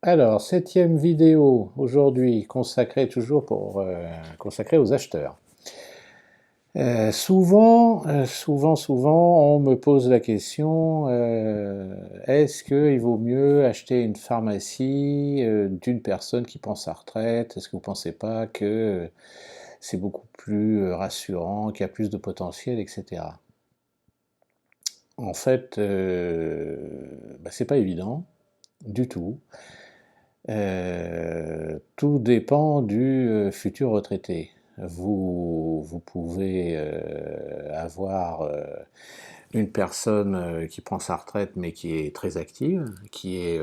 Alors, septième vidéo aujourd'hui consacrée consacrée aux acheteurs. Souvent, on me pose la question, est-ce qu'il vaut mieux acheter une pharmacie d'une personne qui prend sa retraite? Est-ce que vous ne pensez pas que c'est beaucoup plus rassurant, qu'il y a plus de potentiel, etc. En fait, c'est pas évident du tout. Tout dépend du futur retraité. Vous pouvez avoir une personne qui prend sa retraite mais qui est très active, qui est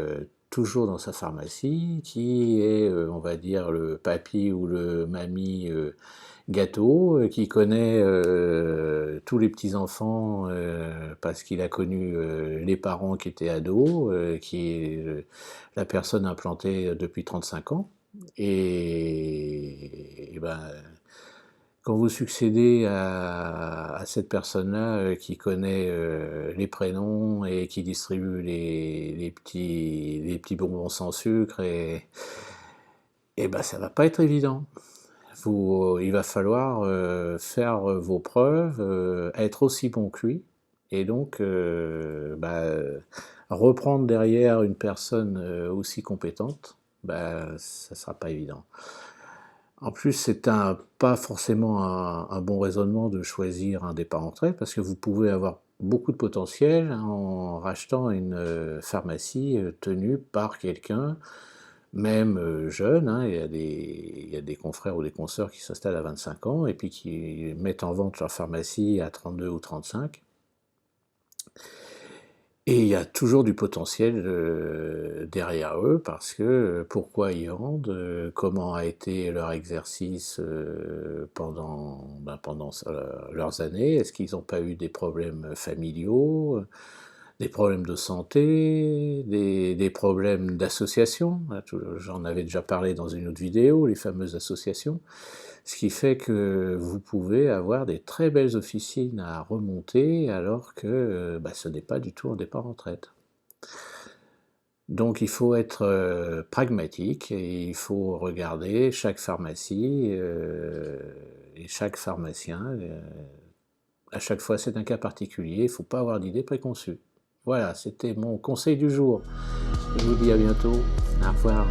toujours dans sa pharmacie, qui est, on va dire, le papy ou le mamie gâteau, qui connaît tous les petits-enfants parce qu'il a connu les parents qui étaient ados, qui est la personne implantée depuis 35 ans. Et ben, quand vous succédez à cette personne-là qui connaît les prénoms et qui distribue les petits bonbons sans sucre, et ben ça va pas être évident. Il va falloir faire vos preuves, être aussi bon que lui, et donc reprendre derrière une personne aussi compétente, ça sera pas évident. En plus, pas forcément un bon raisonnement de choisir un départ en retraite, parce que vous pouvez avoir beaucoup de potentiel en rachetant une pharmacie tenue par quelqu'un, même jeune, hein. Il y a des confrères ou des consoeurs qui s'installent à 25 ans et puis qui mettent en vente leur pharmacie à 32 ou 35. Et il y a toujours du potentiel derrière eux, parce que pourquoi ils vendent, comment a été leur exercice pendant leurs années, est-ce qu'ils n'ont pas eu des problèmes familiaux, des problèmes de santé, des problèmes d'association. J'en avais déjà parlé dans une autre vidéo, les fameuses associations. Ce qui fait que vous pouvez avoir des très belles officines à remonter alors que ce n'est pas du tout un départ en retraite. Donc il faut être pragmatique et il faut regarder chaque pharmacie et chaque pharmacien. À chaque fois c'est un cas particulier, il ne faut pas avoir d'idées préconçues. Voilà, c'était mon conseil du jour. Je vous dis à bientôt. Au revoir.